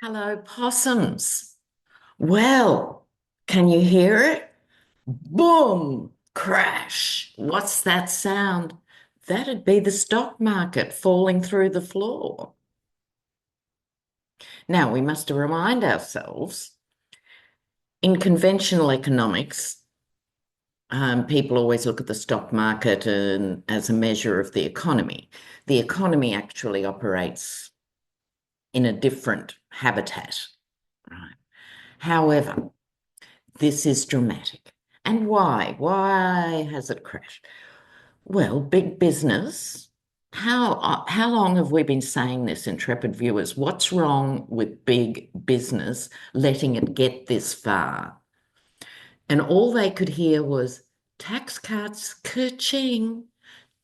Hello, possums. Well, can you hear it? Boom, crash. What's that sound? That'd be the stock market falling through the floor. Now, we must remind ourselves in conventional economics, people always look at the stock market as a measure of the economy. The economy actually operates in a different habitat, right? However, this is dramatic. And why? Why has it crashed? Well, big business. How long have we been saying this, intrepid viewers? What's wrong with big business letting it get this far? And all they could hear was tax cuts, ka-ching,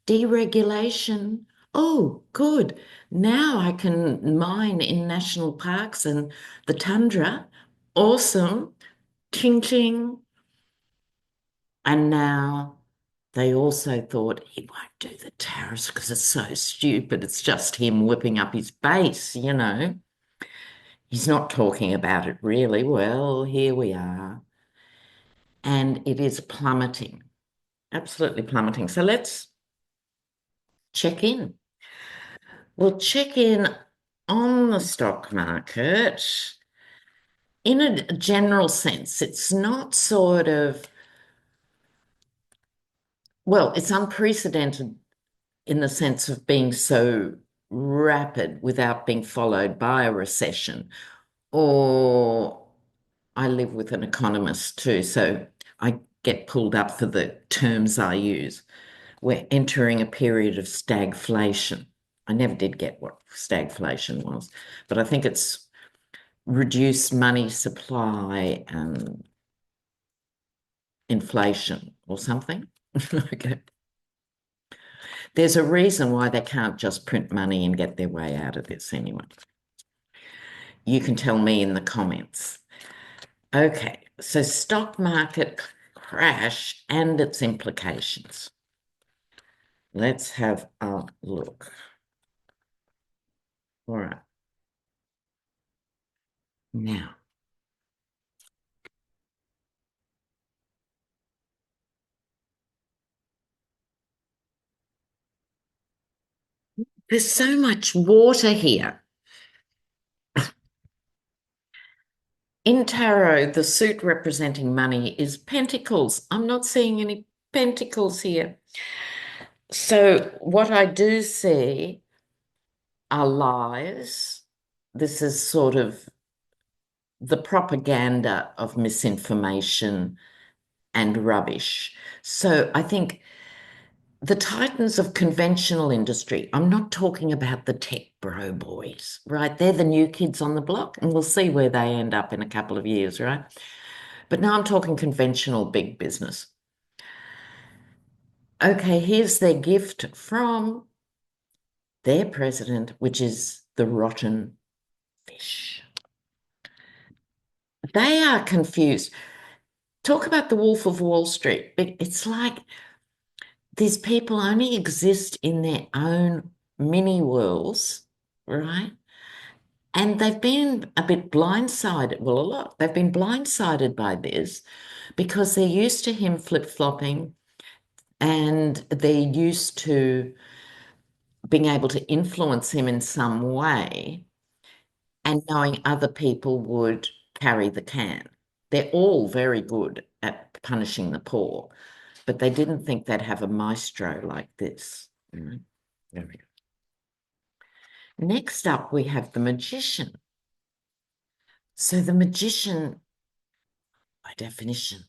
deregulation. Oh, good. Now I can mine in national parks and the tundra. Awesome. Ching ching. And now they also thought he won't do the tariffs because it's so stupid. It's just him whipping up his base. He's not talking about it really. Well, here we are. And it is plummeting, absolutely plummeting. So let's check in. We'll check in on the stock market in a general sense. It's not sort of, well, it's unprecedented in the sense of being so rapid without being followed by a recession. Or I live with an economist too, so I get pulled up for the terms I use. We're entering a period of stagflation. I never did get what stagflation was, but I think it's reduced money supply and inflation or something. Okay. There's a reason why they can't just print money and get their way out of this anyway. You can tell me in the comments. Okay, so stock market crash and its implications. Let's have a look. All right. Now, there's so much water here. In tarot, the suit representing money is pentacles. I'm not seeing any pentacles here. So what I do see are lies. This is sort of the propaganda of misinformation and rubbish. So I think the titans of conventional industry, I'm not talking about the tech bro boys, right? They're the new kids on the block, and we'll see where they end up in a couple of years, right? But now I'm talking conventional big business. Okay, here's their gift from their president, which is the rotten fish. They are confused. Talk about the Wolf of Wall Street. It's like these people only exist in their own mini worlds, right? And they've been a bit blindsided, well, a lot. They've been blindsided by this because they're used to him flip-flopping and they're used to being able to influence him in some way and knowing other people would carry the can. They're all very good at punishing the poor, but they didn't think they'd have a maestro like this. There we go. Next up, we have the magician. So the magician, by definition,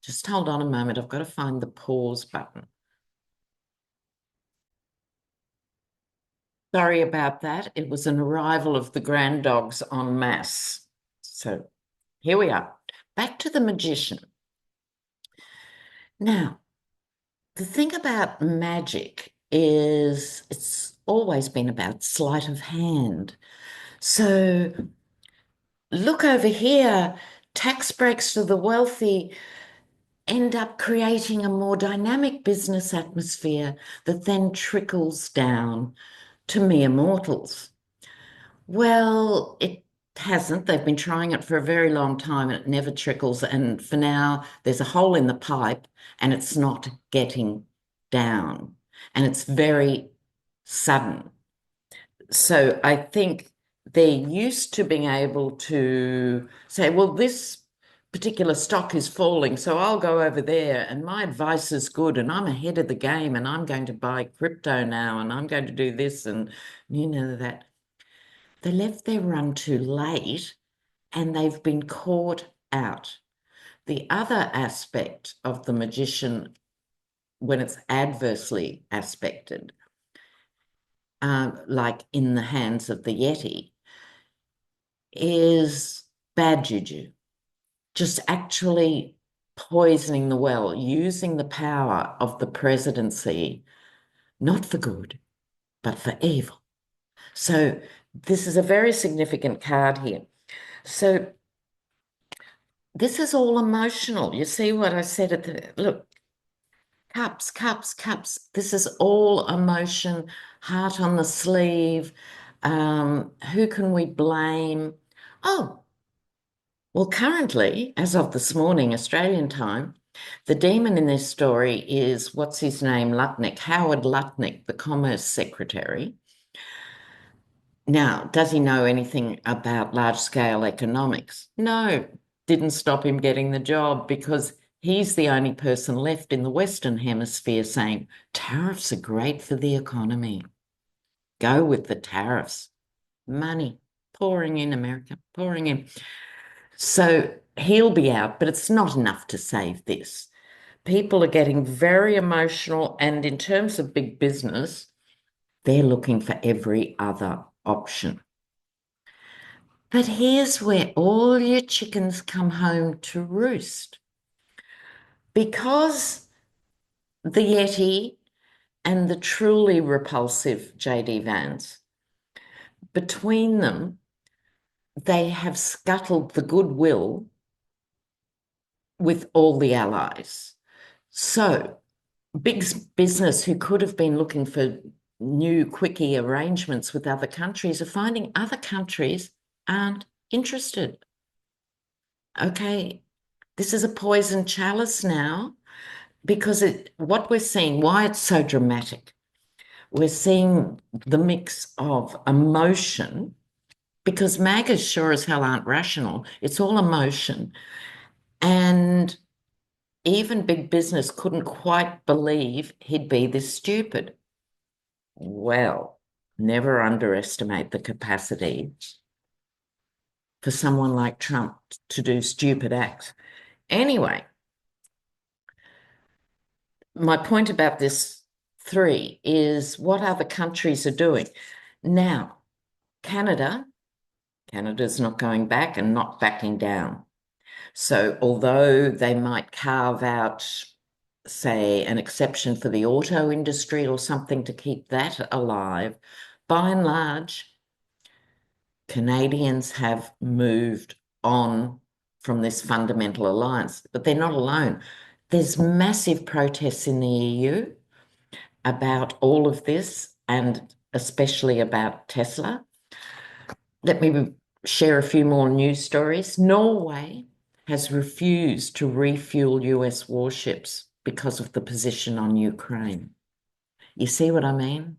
just hold on a moment. I've got to find the pause button. Sorry about that. It was an arrival of the grand dogs en masse. So here we are. Back to the magician. Now, the thing about magic is it's always been about sleight of hand. So look over here, tax breaks to the wealthy end up creating a more dynamic business atmosphere that then trickles down to mere mortals. Well, it hasn't. They've been trying it for a very long time and it never trickles. And for now, there's a hole in the pipe and it's not getting down. And it's very sudden. So I think they're used to being able to say, well, this particular stock is falling, so I'll go over there and my advice is good and I'm ahead of the game and I'm going to buy crypto now and I'm going to do this and that. They left their run too late and they've been caught out. The other aspect of the magician when it's adversely aspected, like in the hands of the Yeti, is bad juju, just actually poisoning the well, using the power of the presidency, not for good, but for evil. So this is a very significant card here. So this is all emotional. You see what I said at the, look, cups, cups, cups. This is all emotion, heart on the sleeve. Who can we blame? Oh, well, currently, as of this morning, Australian time, the demon in this story is, what's his name, Lutnick, Howard Lutnick, the Commerce Secretary. Now, does he know anything about large-scale economics? No, didn't stop him getting the job because he's the only person left in the Western Hemisphere saying tariffs are great for the economy. Go with the tariffs. Money pouring in, America, pouring in. So he'll be out, but it's not enough to save this. People are getting very emotional, and in terms of big business, they're looking for every other option. But here's where all your chickens come home to roost. Because the Yeti and the truly repulsive JD Vance, between them, they have scuttled the goodwill with all the allies. So big business who could have been looking for new quickie arrangements with other countries are finding other countries aren't interested. Okay, this is a poison chalice now because what we're seeing, why it's so dramatic, we're seeing the mix of emotion because MAGAs sure as hell aren't rational. It's all emotion. And even big business couldn't quite believe he'd be this stupid. Well, never underestimate the capacity for someone like Trump to do stupid acts. Anyway, my point about this 3 is what other countries are doing. Now, Canada's not going back and not backing down. So although they might carve out, say, an exception for the auto industry or something to keep that alive, by and large, Canadians have moved on from this fundamental alliance, but they're not alone. There's massive protests in the EU about all of this and especially about Tesla. Let me share a few more news stories. Norway has refused to refuel US warships because of the position on Ukraine. You see what I mean?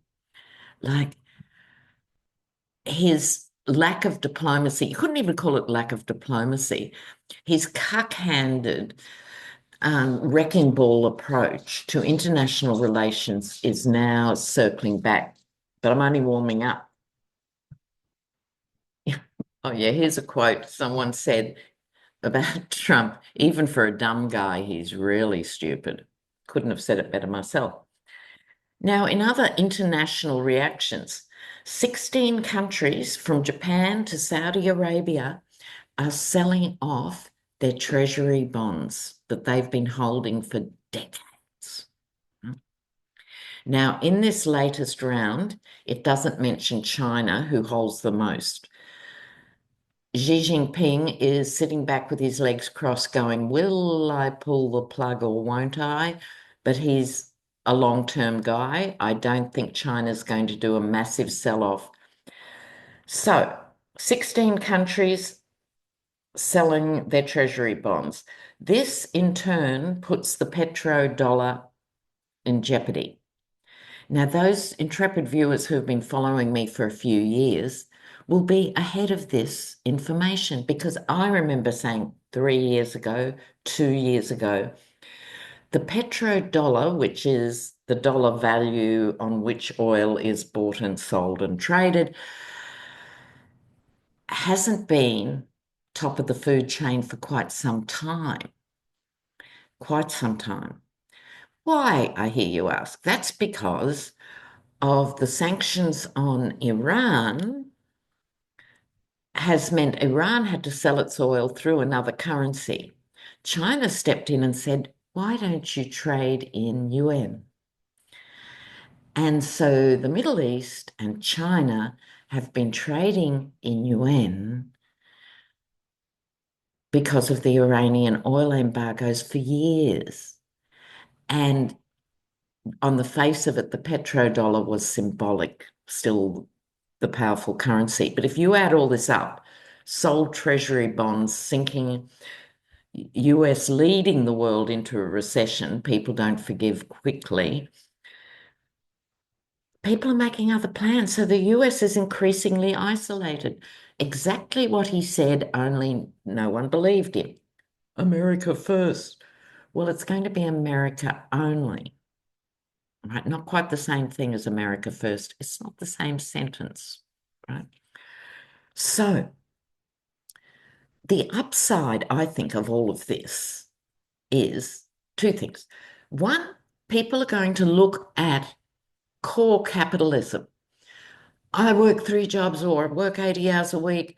Like his lack of diplomacy, you couldn't even call it lack of diplomacy, his cuck-handed wrecking ball approach to international relations is now circling back. But I'm only warming up. Oh, yeah, here's a quote. Someone said about Trump, even for a dumb guy, he's really stupid. Couldn't have said it better myself. Now, in other international reactions, 16 countries from Japan to Saudi Arabia are selling off their treasury bonds that they've been holding for decades. Now, in this latest round, it doesn't mention China, who holds the most. Xi Jinping is sitting back with his legs crossed going, will I pull the plug or won't I? But he's a long-term guy. I don't think China's going to do a massive sell-off. So 16 countries selling their treasury bonds. This in turn puts the petrodollar in jeopardy. Now, those intrepid viewers who have been following me for a few years will be ahead of this information because I remember saying 3 years ago, 2 years ago, the petrodollar, which is the dollar value on which oil is bought and sold and traded, hasn't been top of the food chain for quite some time. Quite some time. Why, I hear you ask? That's because of the sanctions on Iran has meant Iran had to sell its oil through another currency. China stepped in and said, why don't you trade in yuan? And so the Middle East and China have been trading in yuan because of the Iranian oil embargoes for years. And on the face of it, the petrodollar was symbolic, still the powerful currency. But if you add all this up, sold treasury bonds sinking, US leading the world into a recession, people don't forgive quickly. People are making other plans. So the US is increasingly isolated. Exactly what he said, only no one believed him. America first. Well, it's going to be America only. Right? Not quite the same thing as America first. It's not the same sentence, right? So the upside, I think, of all of this is two things. One, people are going to look at core capitalism. I work 3 jobs or I work 80 hours a week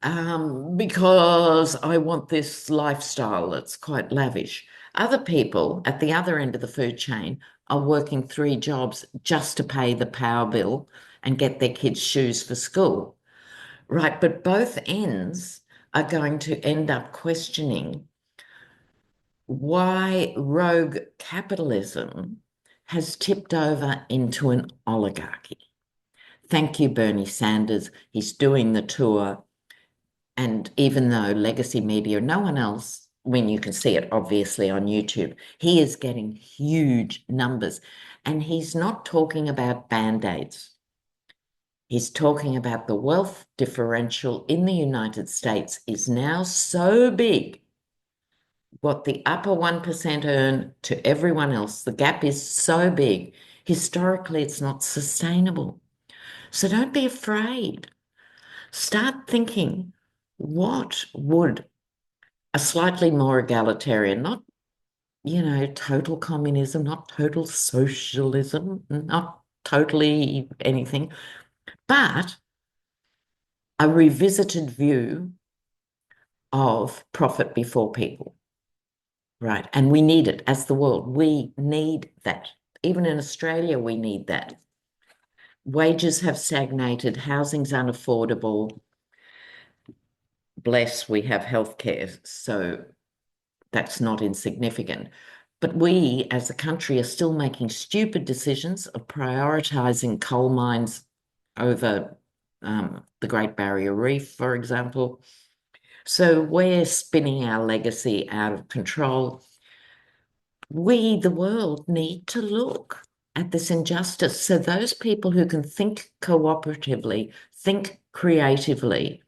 because I want this lifestyle that's quite lavish. Other people at the other end of the food chain are working 3 jobs just to pay the power bill and get their kids' shoes for school. Right, but both ends are going to end up questioning why rogue capitalism has tipped over into an oligarchy. Thank you, Bernie Sanders. He's doing the tour. And even though legacy media, no one else, when you can see it obviously on YouTube, he is getting huge numbers. And he's not talking about band-aids. He's talking about the wealth differential in the United States is now so big. What the upper 1% earn to everyone else, the gap is so big. Historically, it's not sustainable. So don't be afraid. Start thinking, what would a slightly more egalitarian, not, total communism, not total socialism, not totally anything, but a revisited view of profit before people, right? And we need it as the world. We need that. Even in Australia, we need that. Wages have stagnated, housing's unaffordable. Bless, we have healthcare, so that's not insignificant. But we as a country are still making stupid decisions of prioritizing coal mines over the Great Barrier Reef, for example. So we're spinning our legacy out of control. We, the world, need to look at this injustice. So those people who can think cooperatively, think creatively,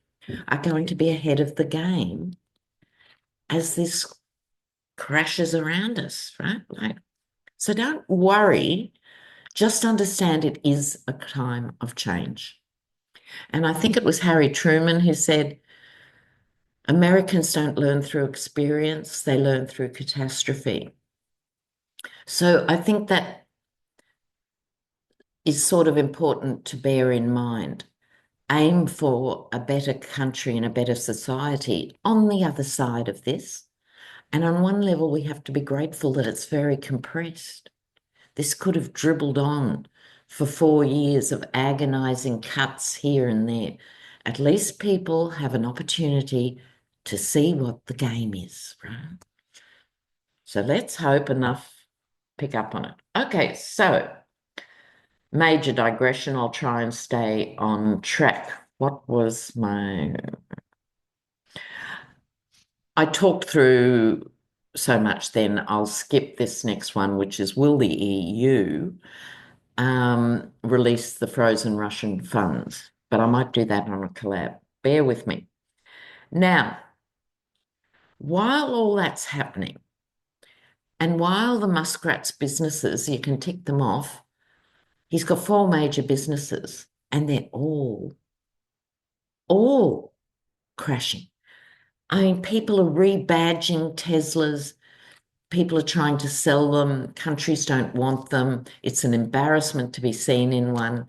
are going to be ahead of the game as this crashes around us, right? So don't worry, just understand it is a time of change. And I think it was Harry Truman who said, Americans don't learn through experience, they learn through catastrophe. So I think that is sort of important to bear in mind. Aim for a better country and a better society on the other side of this. And on one level, we have to be grateful that it's very compressed. This could have dribbled on for 4 years of agonizing cuts here and there. At least people have an opportunity to see what the game is, right? So let's hope enough pick up on it. Okay, so major digression. I'll try and stay on track. what was my... I talked through so much then, I'll skip this next one, which is, will the EU release the frozen Russian funds? But I might do that on a collab. Bear with me. Now, while all that's happening, and while the Muskrat's businesses, you can tick them off, he's got four major businesses, and they're all crashing. I mean, people are rebadging Teslas. People are trying to sell them. Countries don't want them. It's an embarrassment to be seen in one,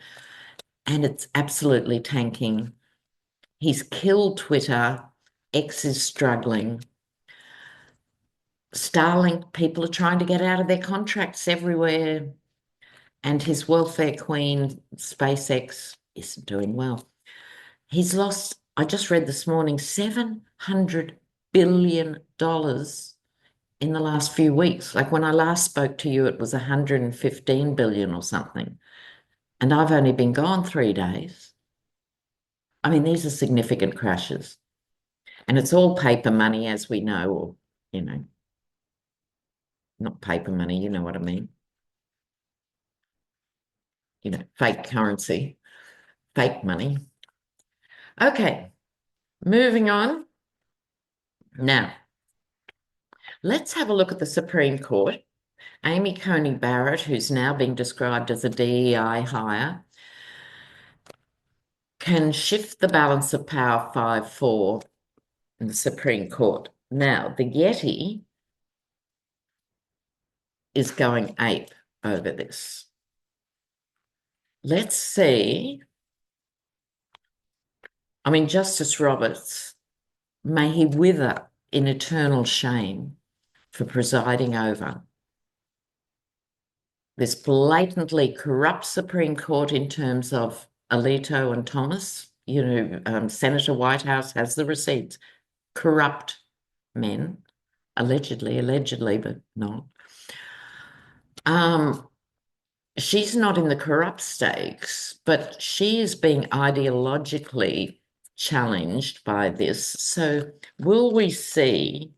and it's absolutely tanking. He's killed Twitter. X is struggling. Starlink, people are trying to get out of their contracts everywhere. And his welfare queen, SpaceX, isn't doing well. He's lost, I just read this morning, $700 billion in the last few weeks. Like when I last spoke to you, it was 115 billion or something. And I've only been gone 3 days. I mean, these are significant crashes. And it's all paper money, as we know, or, not paper money, you know what I mean. Fake currency, fake money. Okay, moving on. Now, let's have a look at the Supreme Court. Amy Coney Barrett, who's now being described as a DEI hire, can shift the balance of power 5-4 in the Supreme Court. Now, the Yeti is going ape over this. Let's see. I mean, Justice Roberts, may he wither in eternal shame for presiding over this blatantly corrupt Supreme Court in terms of Alito and Thomas. Senator Whitehouse has the receipts. Corrupt men, allegedly, but not. She's not in the corrupt stakes, but she is being ideologically challenged by this. So will we see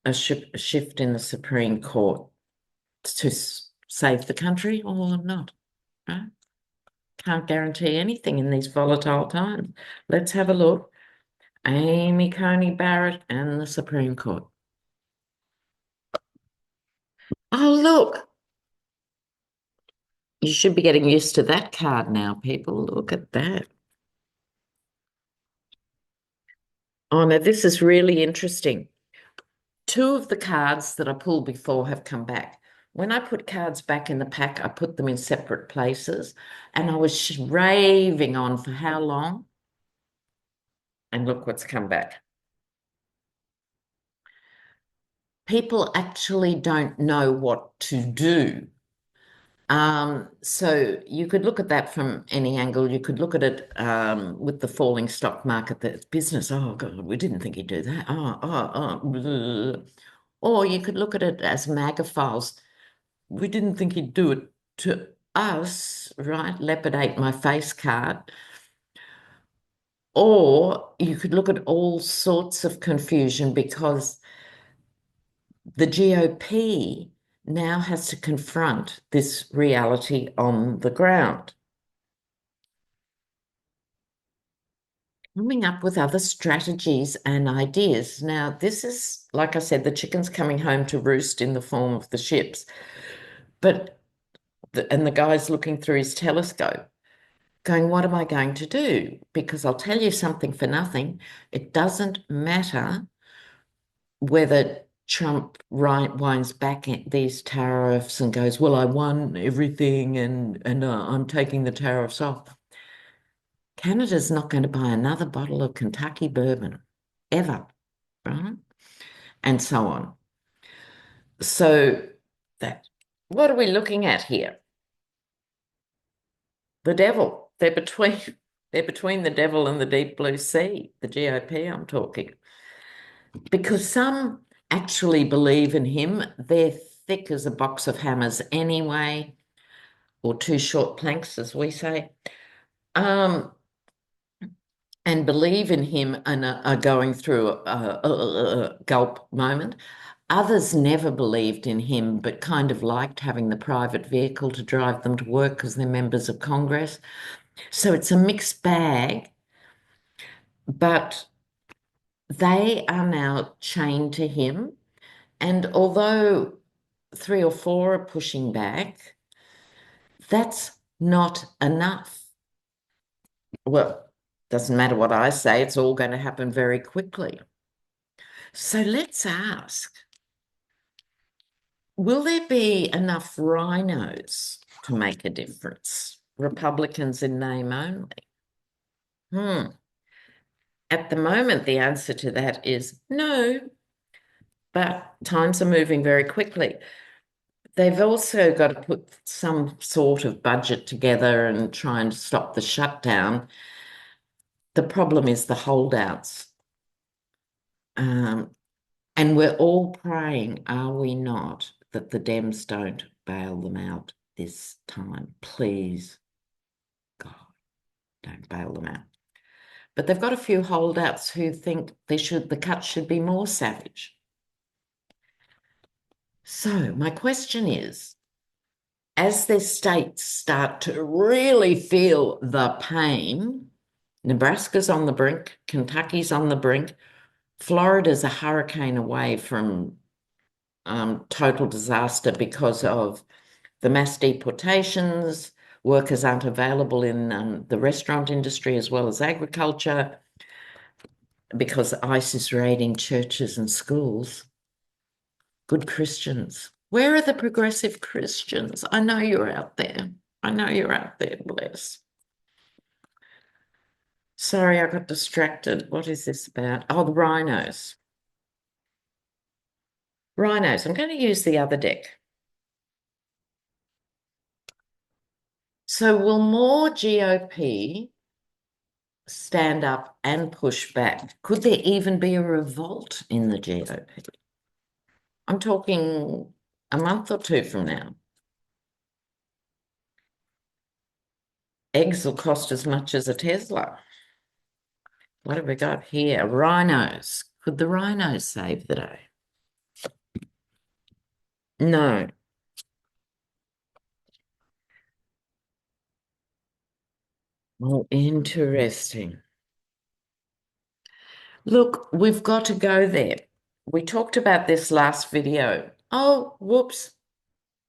a shift in the Supreme Court to save the country or not? Right? Can't guarantee anything in these volatile times. Let's have a look. Amy Coney Barrett and the Supreme Court. Oh, look. You should be getting used to that card now, people. Look at that. Oh, now this is really interesting. Two of the cards that I pulled before have come back. When I put cards back in the pack, I put them in separate places, and I was raving on for how long? And look what's come back. People actually don't know what to do. So you could look at that from any angle. You could look at it with the falling stock market, the business. Oh God, we didn't think he'd do that. Oh. Or you could look at it as MAGA files. We didn't think he'd do it to us, right? Leopard ate my face card. Or you could look at all sorts of confusion because the GOP now has to confront this reality on the ground. Coming up with other strategies and ideas. Now, this is, like I said, the chicken's coming home to roost in the form of the ships. But, and the guy's looking through his telescope, going, what am I going to do? Because I'll tell you something for nothing. It doesn't matter whether Trump winds back at these tariffs and goes, well, I won everything and I'm taking the tariffs off. Canada's not going to buy another bottle of Kentucky bourbon, ever, right? And so on. So what are we looking at here? The devil. They're between the devil and the deep blue sea, the GOP I'm talking. Because some actually believe in him. They're thick as a box of hammers anyway, or two short planks, as we say. um, and believe in him and are going through a gulp moment. Others never believed in him, but kind of liked having the private vehicle to drive them to work because they're members of Congress. So it's a mixed bag, but they are now chained to him. And although three or four are pushing back, that's not enough. Well, doesn't matter what I say, it's all going to happen very quickly. So let's ask, will there be enough rhinos to make a difference? Republicans in name only. At the moment, the answer to that is no, but times are moving very quickly. They've also got to put some sort of budget together and try and stop the shutdown. The problem is the holdouts. And we're all praying, are we not, that the Dems don't bail them out this time. Please, God, don't bail them out. But they've got a few holdouts who think the cuts should be more savage. So my question is, as their states start to really feel the pain, Nebraska's on the brink, Kentucky's on the brink, Florida's a hurricane away from total disaster because of the mass deportations, workers aren't available in the restaurant industry as well as agriculture because ICE is raiding churches and schools. Good Christians. Where are the progressive Christians? I know you're out there. I know you're out there, bless. Sorry, I got distracted. What is this about? Oh, the rhinos. Rhinos. I'm going to use the other deck. So will more GOP stand up and push back? Could there even be a revolt in the GOP? I'm talking a month or two from now. Eggs will cost as much as a Tesla. What have we got here? Rhinos. Could the rhinos save the day? No. Oh, interesting. Look, we've got to go there. We talked about this last video. Oh, whoops.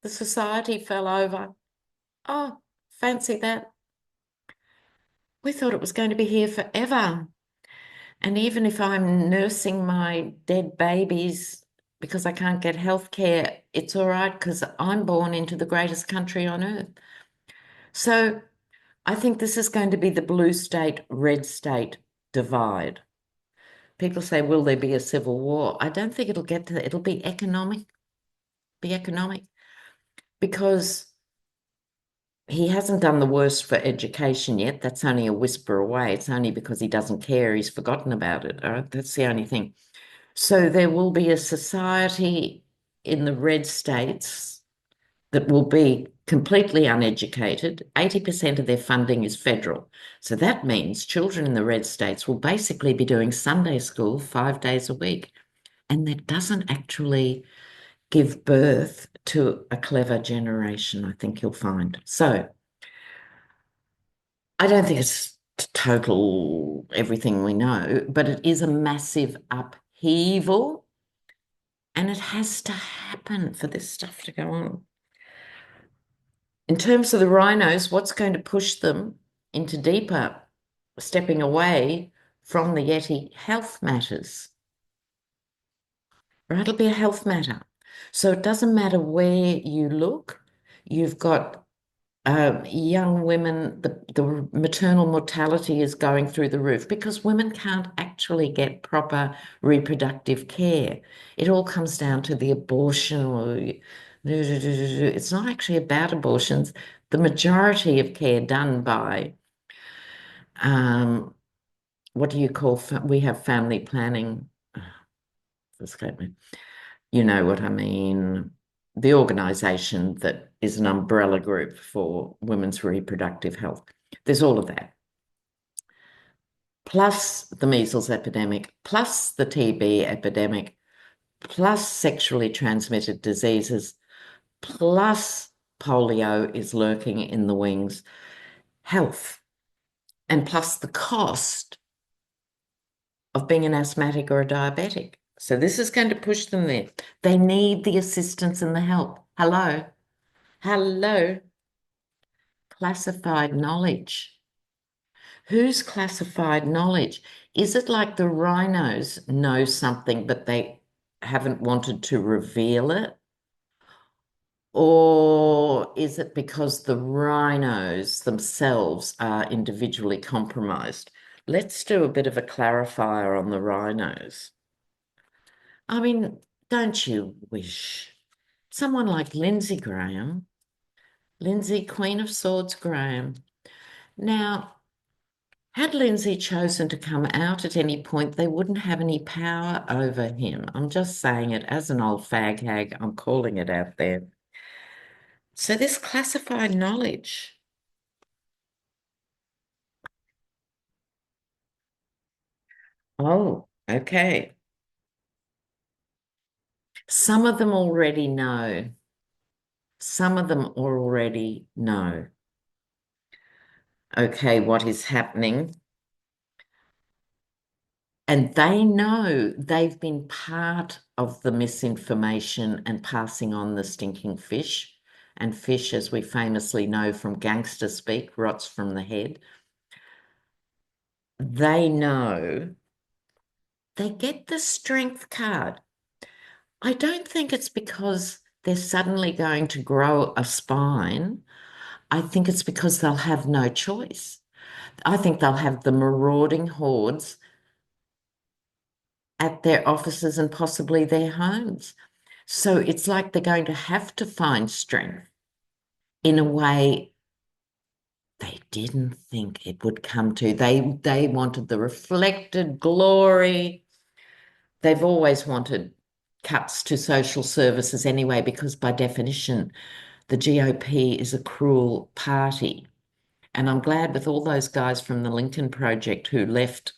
The society fell over. Oh, fancy that. We thought it was going to be here forever. And even if I'm nursing my dead babies because I can't get health care, it's all right because I'm born into the greatest country on earth. So I think this is going to be the blue state, red state divide. People say, will there be a civil war? I don't think it'll get to that. It'll be economic, because he hasn't done the worst for education yet. That's only a whisper away. It's only because he doesn't care. He's forgotten about it. All right? That's the only thing. So there will be a society in the red states that will be completely uneducated. 80% of their funding is federal. So that means children in the red states will basically be doing Sunday school 5 days a week. And that doesn't actually give birth to a clever generation, I think you'll find. So I don't think it's total everything we know, but it is a massive upheaval. And it has to happen for this stuff to go on. In terms of the rhinos, what's going to push them into deeper stepping away from the Yeti? Health matters. Right? It'll be a health matter. So it doesn't matter where you look. You've got young women, the maternal mortality is going through the roof because women can't actually get proper reproductive care. It all comes down to the abortion. It's not actually about abortions. The majority of care done by, what do you call, we have family planning. Escape me. You know what I mean. The organisation that is an umbrella group for women's reproductive health. There's all of that. plus the measles epidemic, plus the TB epidemic, plus sexually transmitted diseases, plus polio is lurking in the wings, health, and plus the cost of being an asthmatic or a diabetic. So this is going to push them there. They need the assistance and the help. Hello. Hello. Classified knowledge. Whose classified knowledge? Is it like the rhinos know something, but they haven't wanted to reveal it? Or is it because the rhinos themselves are individually compromised? Let's do a bit of a clarifier on the rhinos. I mean, don't you wish someone like Lindsay Graham, Lindsay, Queen of Swords Graham. Now, had Lindsay chosen to come out at any point, they wouldn't have any power over him. I'm just saying it as an old fag hag. I'm calling it out there. So this classified knowledge. Oh, okay. Some of them already know. Some of them already know, okay, what is happening. And they know they've been part of the misinformation and passing on the stinking fish. And fish, as we famously know from gangster speak, rots from the head. They know they get the strength card. I don't think it's because they're suddenly going to grow a spine. I think it's because they'll have no choice. I think they'll have the marauding hordes at their offices and possibly their homes. So it's like they're going to have to find strength in a way they didn't think it would come to. They wanted the reflected glory. They've always wanted cuts to social services anyway, because by definition, the GOP is a cruel party. And I'm glad with all those guys from the Lincoln Project who left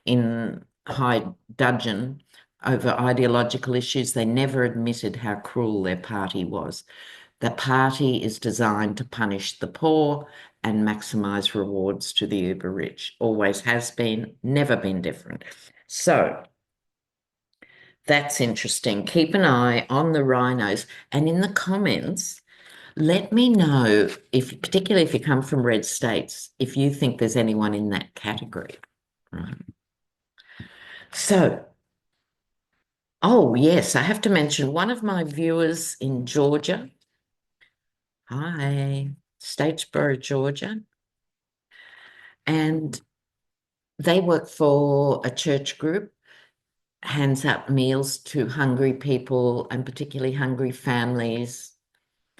in high dudgeon over ideological issues, they never admitted how cruel their party was. The party is designed to punish the poor and maximize rewards to the uber rich. Always has been, never been different. So that's interesting. Keep an eye on the rhinos. And in the comments, let me know, if, particularly if you come from red states, if you think there's anyone in that category. Right. So, oh yes, I have to mention one of my viewers in Georgia. Hi, Statesboro, Georgia. And they work for a church group, hands out meals to hungry people and particularly hungry families.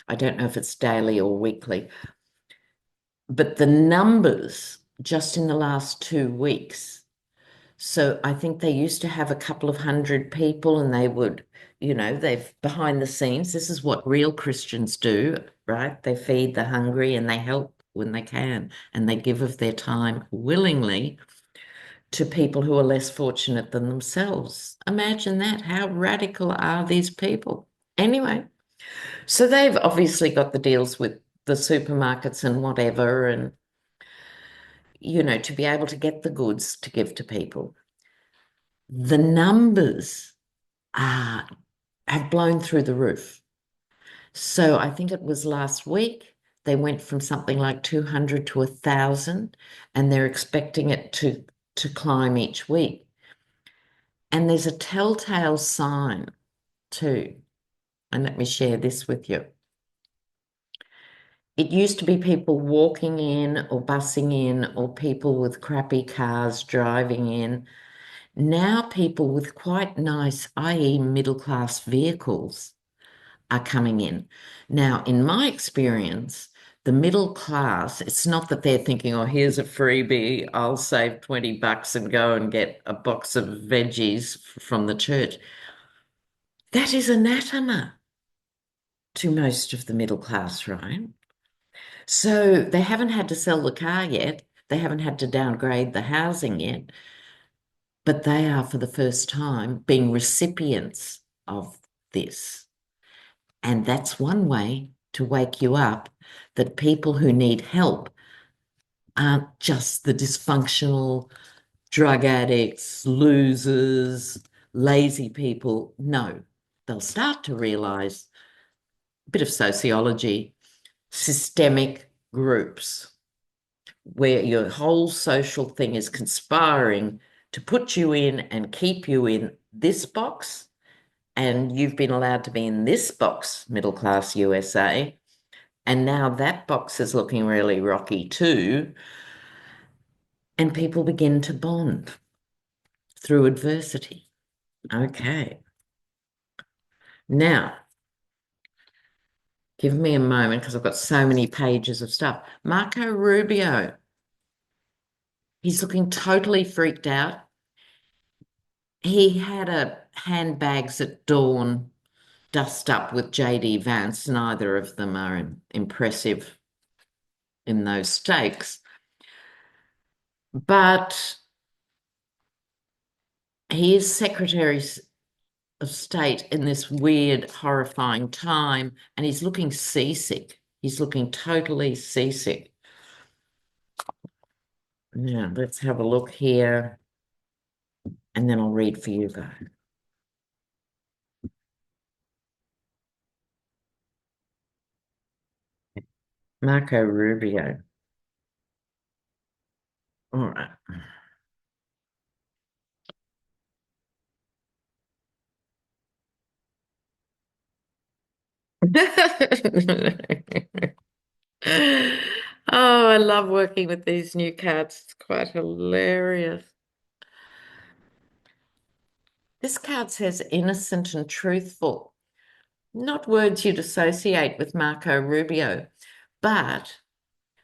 I don't know if it's daily or weekly, but the numbers just in the last 2 weeks. So I think they used to have a couple of hundred people and they would, they've behind the scenes. This is what real Christians do, right? They feed the hungry and they help when they can, and they give of their time willingly to people who are less fortunate than themselves. Imagine that. How radical are these people? Anyway, so they've obviously got the deals with the supermarkets and whatever, and, to be able to get the goods to give to people. The numbers are have blown through the roof. So I think it was last week, they went from something like 200 to 1,000, and they're expecting it to climb each week. And there's a telltale sign too. And let me share this with you. It used to be people walking in or bussing in, or people with crappy cars driving in. Now people with quite nice, i.e. middle-class vehicles are coming in. Now, in my experience, the middle class, it's not that they're thinking, oh, here's a freebie, I'll save $20 and go and get a box of veggies from the church. That is anathema to most of the middle class, right? So they haven't had to sell the car yet. They haven't had to downgrade the housing yet, but they are for the first time being recipients of this. And that's one way to wake you up that people who need help aren't just the dysfunctional drug addicts, losers, lazy people. No, they'll start to realize a bit of sociology, systemic groups where your whole social thing is conspiring to put you in and keep you in this box, and you've been allowed to be in this box, middle class USA, and now that box is looking really rocky too, and people begin to bond through adversity. Okay. Now, give me a moment because I've got so many pages of stuff. Marco Rubio, he's looking totally freaked out. He had a handbags at dawn dust up with JD Vance. Neither of them are impressive in those stakes. But he is Secretary of State in this weird, horrifying time, and he's looking seasick. He's looking totally seasick. Now, let's have a look here, and then I'll read for you guys. Marco Rubio. All right. Oh, I love working with these new cards. It's quite hilarious. This card says innocent and truthful. Not words you'd associate with Marco Rubio, but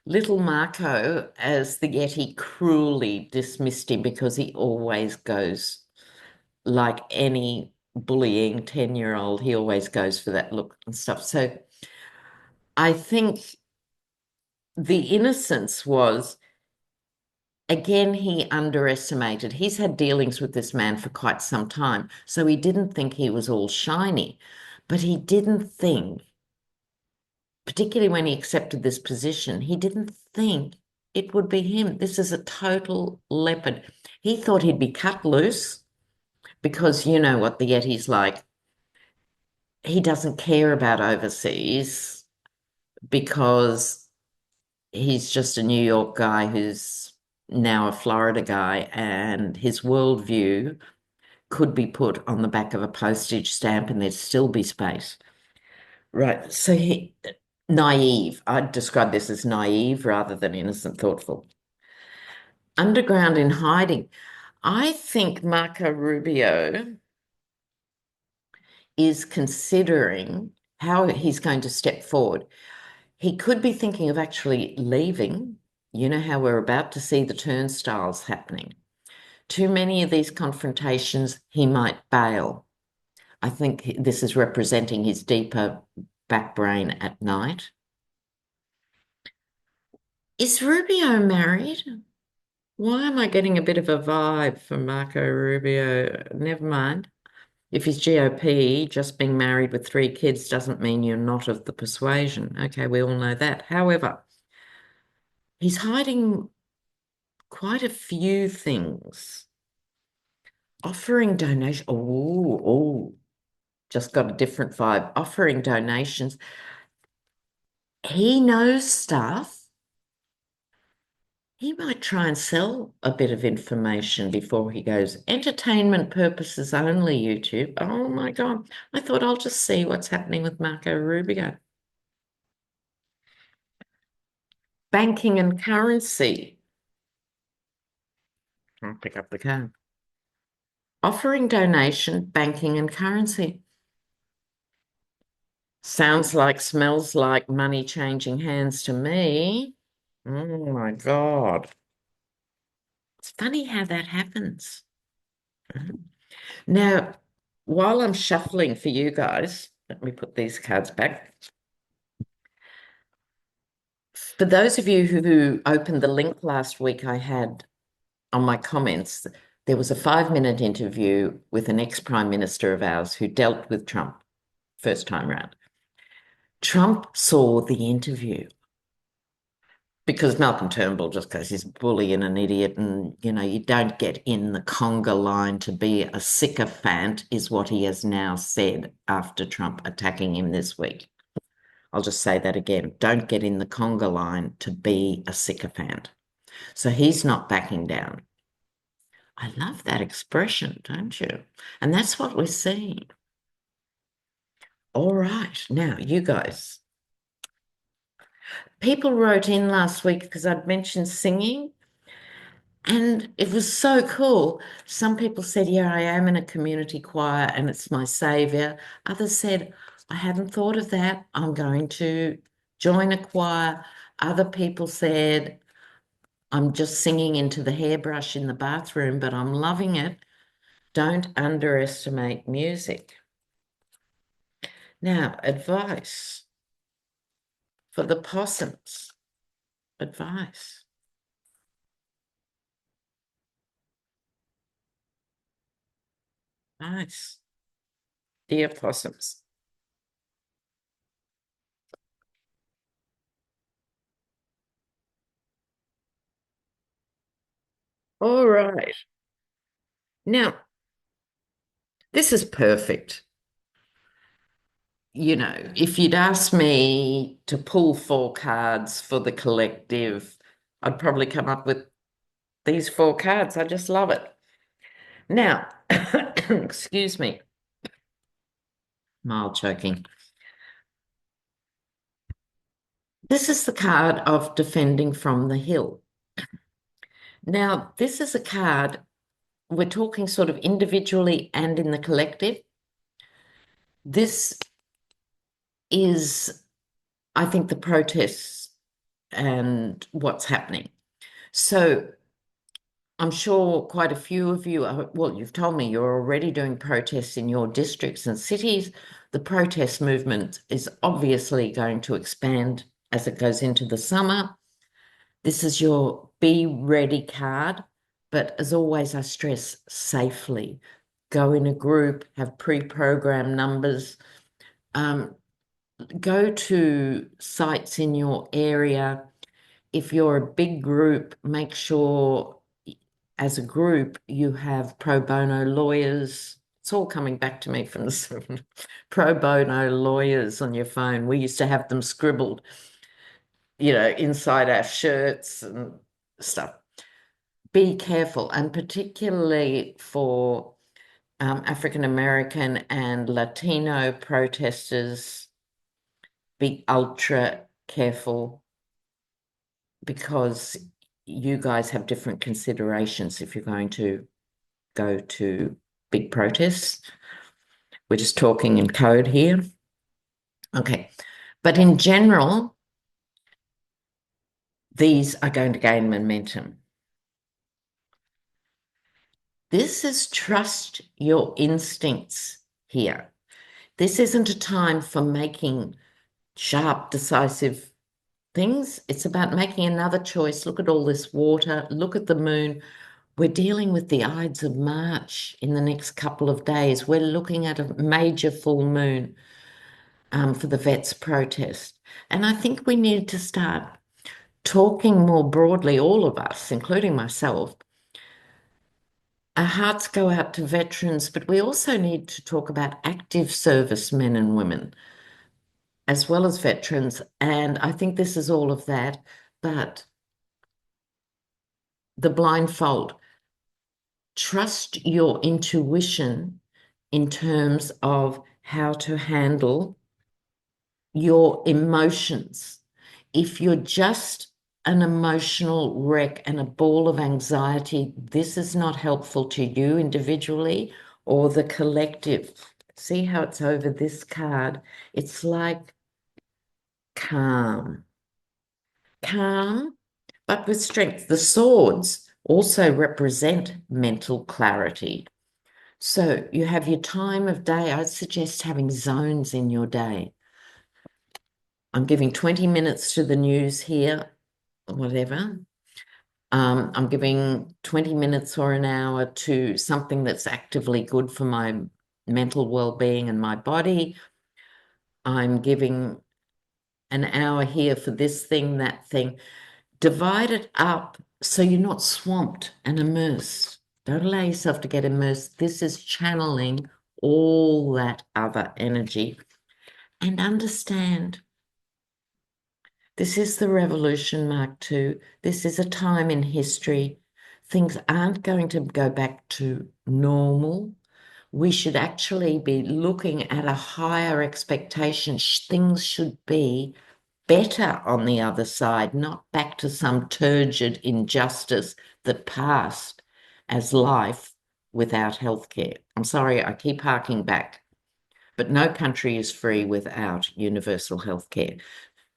little Marco, as the Yeti cruelly dismissed him because he always goes like any bullying 10-year-old, he always goes for that look and stuff. So I think the innocence was, again, he underestimated. He's had dealings with this man for quite some time, so he didn't think he was all shiny, but he didn't think, particularly when he accepted this position, he didn't think it would be him. This is a total leopard. He thought he'd be cut loose because you know what the Yeti's like. He doesn't care about overseas because he's just a New York guy who's now a Florida guy, and his worldview could be put on the back of a postage stamp and there'd still be space. Right. So naive. I'd describe this as naive rather than innocent, thoughtful. Underground in hiding. I think Marco Rubio is considering how he's going to step forward. He could be thinking of actually leaving. You know how we're about to see the turnstiles happening. Too many of these confrontations, he might bail. I think this is representing his deeper back brain at night. Is Rubio married? Why am I getting a bit of a vibe from Marco Rubio? Never mind. If he's GOP, just being married with 3 kids doesn't mean you're not of the persuasion. Okay, we all know that. However, he's hiding quite a few things. Offering donation. Oh, just got a different vibe. Offering donations. He knows stuff. He might try and sell a bit of information before he goes. Entertainment purposes only, YouTube. Oh my God. I thought I'll just see what's happening with Marco Rubio. Banking and currency. I'll pick up the card. Offering donation, banking and currency. Sounds like, smells like money changing hands to me. Oh my God. It's funny how that happens. Now, while I'm shuffling for you guys, let me put these cards back. For those of you who opened the link last week, I had on my comments, there was a 5-minute interview with an ex-prime minister of ours who dealt with Trump first time round. Trump saw the interview because Malcolm Turnbull just goes, he's a bully and an idiot, and you don't get in the conga line to be a sycophant, is what he has now said after Trump attacking him this week. I'll just say that again. Don't get in the conga line to be a sycophant. So he's not backing down. I love that expression, don't you? And that's what we're seeing. All right. Now, you guys. People wrote in last week because I'd mentioned singing, and it was so cool. Some people said, yeah, I am in a community choir and it's my savior. Others said, I hadn't thought of that. I'm going to join a choir. Other people said, I'm just singing into the hairbrush in the bathroom, but I'm loving it. Don't underestimate music. Now, advice for the possums. Advice. Nice. Dear possums. All right. Now, this is perfect. If you'd asked me to pull 4 cards for the collective, I'd probably come up with these 4 cards. I just love it. Now, excuse me, mild choking. This is the card of defending from the hill. Now, this is a card, we're talking sort of individually and in the collective. This is, I think, the protests and what's happening. So I'm sure quite a few of you are, well, you've told me you're already doing protests in your districts and cities. The protest movement is obviously going to expand as it goes into the summer. This is your be ready card, but as always, I stress safely. Go in a group, have pre-programmed numbers. Go to sites in your area. If you're a big group, make sure as a group you have pro bono lawyers. It's all coming back to me from the pro bono lawyers on your phone. We used to have them scribbled, inside our shirts and stuff. Be careful, and particularly for African American and Latino protesters, be ultra careful because you guys have different considerations if you're going to go to big protests. We're just talking in code here. Okay. But in general, these are going to gain momentum. This is trust your instincts here. This isn't a time for making sharp, decisive things. It's about making another choice. Look at all this water. Look at the moon. We're dealing with the Ides of March in the next couple of days. We're looking at a major full moon for the vets protest. And I think we need to start talking more broadly, all of us, including myself. Our hearts go out to veterans, but we also need to talk about active service men and women, as well as veterans. And I think this is all of that. But the blindfold, trust your intuition in terms of how to handle your emotions. If you're just an emotional wreck and a ball of anxiety, this is not helpful to you individually or the collective. See how it's over this card? It's like calm. Calm, but with strength. The swords also represent mental clarity. So you have your time of day. I'd suggest having zones in your day. I'm giving 20 minutes to the news here, whatever. I'm giving 20 minutes or an hour to something that's actively good for my mental well-being and my body. I'm giving an hour here for this thing, that thing. Divide it up so you're not swamped and immersed. Don't allow yourself to get immersed. This is channeling all that other energy and understand this is the revolution, Mark II. This is a time in history. Things aren't going to go back to normal. We should actually be looking at a higher expectation. Things should be better on the other side, not back to some turgid injustice that passed as life without healthcare. I'm sorry, I keep harking back, but no country is free without universal healthcare.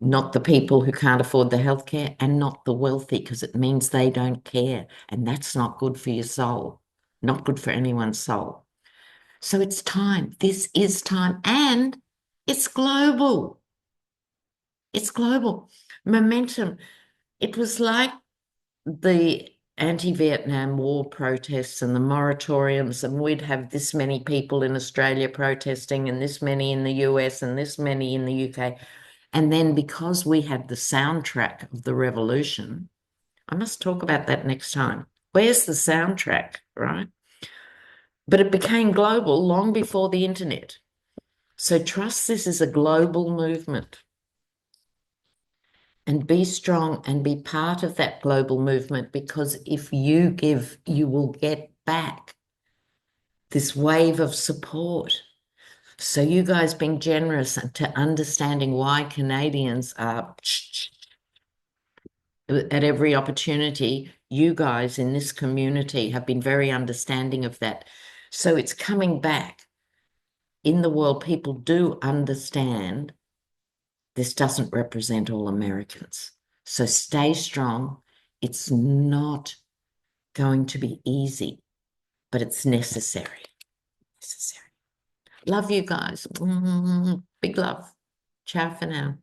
Not the people who can't afford the healthcare and not the wealthy, because it means they don't care. And that's not good for your soul, not good for anyone's soul. So it's time. This is time. And it's global. It's global. Momentum. It was like the anti-Vietnam War protests and the moratoriums, and we'd have this many people in Australia protesting and this many in the US and this many in the UK. And then because we had the soundtrack of the revolution, I must talk about that next time. Where's the soundtrack, right? But it became global long before the internet. So trust this is a global movement and be strong and be part of that global movement, because if you give, you will get back this wave of support. So you guys being generous to understanding why Canadians are at every opportunity, you guys in this community have been very understanding of that. So it's coming back. In the world, people do understand this doesn't represent all Americans. So stay strong. It's not going to be easy, but it's necessary. Necessary. Love you guys. Big love. Ciao for now.